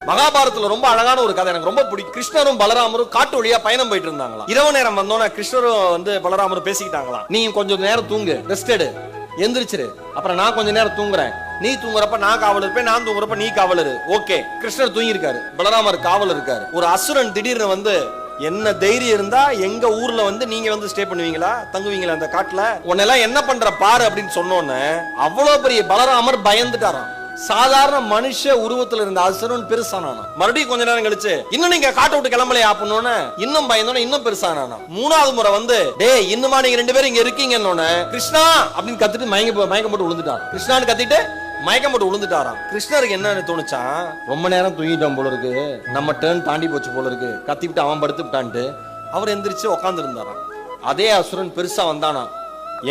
மகாபாரதத்துல ரொம்ப அழகான ஒரு கதை எனக்கு ரொம்ப பிடிக்கும். கிருஷ்ணரும் பலராமரும் காட்டு வழியா பயணம் போயிட்டு இருந்தாங்களாம். இரவு நேரம் வந்தோன்னே கிருஷ்ணரும் பலராமரும் பேசிக்கிட்டாங்களாம். நீ கொஞ்சம் நேரம் தூங்கு, ரெஸ்ட் எடு, எந்திரிச்சிரு, அப்புறம் நான் கொஞ்ச நேரம் தூங்குறேன், நீ தூங்குறப்ப நான் காவல் இருப்பேன், நான் தூங்குறப்ப நீ காவல் இரு. ஓகே. கிருஷ்ணர் தூங்கி இருக்காரு, பலராமர் காவல் இருக்காரு. ஒரு அசுரன் திடீர்னு என்ன தைரியம் இருந்தா எங்க ஊர்ல நீங்க ஸ்டே பண்ணுவீங்களா, தங்குவீங்களா அந்த காட்டுல, உன்னெல்லாம் என்ன பண்ற பாரு அப்படின்னு சொன்னோன்னு அவ்வளவு பெரிய பலராமர் பயந்துட்டாராம். சாதாரண மனுஷ உருவத்துல இருந்த அசுரன் பெருசானானா. மறுபடியும் கொஞ்ச நேரம் கழிச்சு இன்னும் நீங்க காட்ட விட்டு கிளம்பலையா அப்படின்னு இன்னும் பயந்தோன்னு இன்னும் பெருசானானா. மூணாவது முறை டேய் இன்னுமா நீங்க 2 பேரும் இங்க இருக்கீங்கன்னு கிருஷ்ணா அப்படின்னு கத்திட்டு மயக்கம் போட்டு விழுந்துட்டார். கிருஷ்ணான்னு கத்திட்டு மயக்கம் போட்டு விழுந்துட்டாராம். கிருஷ்ணருக்கு என்ன தோணுச்சா, ரொம்ப நேரம் தூங்கிட்டோம் போல இருக்கு, நம்ம டேர்ன் தாண்டி போச்சு போல இருக்கு, கத்தி விட்டு அவன் படுத்து விட்டான்ட்டு அவர் எந்திரிச்சு உட்கார்ந்து இருந்தாராம். அதே அசுரன் பெருசா வந்தானா.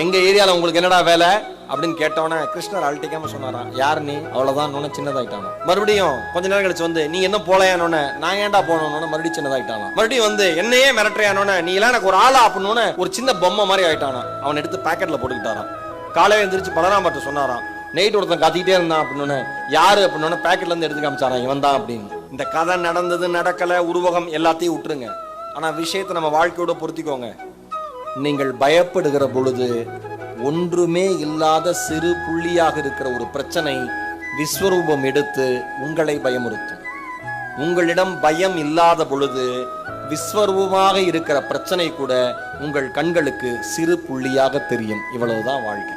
எங்க ஏரியால உங்களுக்கு என்னடா வேலை அப்படின்னு கேட்டவன கிருஷ்ணர் அழட்டிக்காம சொன்னாராம், யாரு நீ, அவ்வளவுதான் சின்னதாயிட்டானா. மறுபடியும் கொஞ்ச நேரம் கழிச்சு நீ என்ன போலையானோன்னு, நான் ஏன்டா போனோன்னு மறுபடியும் சின்னதாயிட்டானா. மறுபடியும் என்னையே மிரட்டுறியானோன்னு, நீ எல்லாம் எனக்கு ஒரு ஆளா அப்படின்னு ஒரு சின்ன பொம்மை மாதிரி ஆயிட்டானா. அவன் எடுத்து பாக்கெட்ல போட்டுக்கிட்டாராம். காலையில எந்திரிச்சு பலராமர்ட்ட சொன்னாராம், நைட் ஒருத்தன் கத்திக்கிட்டே இருந்தான் அப்படின்னு. யாரு அப்படின்னு பேக்கெட்ல இருந்து எடுத்து காமிச்சாராம், இவன் தான் அப்படின்னு. இந்த கதை நடந்தது நடக்கல உருவகம் எல்லாத்தையும் விட்டுருங்க. ஆனா விஷயத்தை நம்ம வாழ்க்கையோட பொருத்திக்கோங்க. நீங்கள் பயப்படுகிற பொழுது ஒன்றுமே இல்லாத சிறு புள்ளியாக இருக்கிற ஒரு பிரச்சனை விஸ்வரூபம் எடுத்து உங்களை பயமுறுத்தும். உங்களிடம் பயம் இல்லாத பொழுது விஸ்வரூபமாக இருக்கிற பிரச்சனை கூட உங்கள் கண்களுக்கு சிறு புள்ளியாக தெரியும். இவ்வளவுதான் வாழ்க்கை.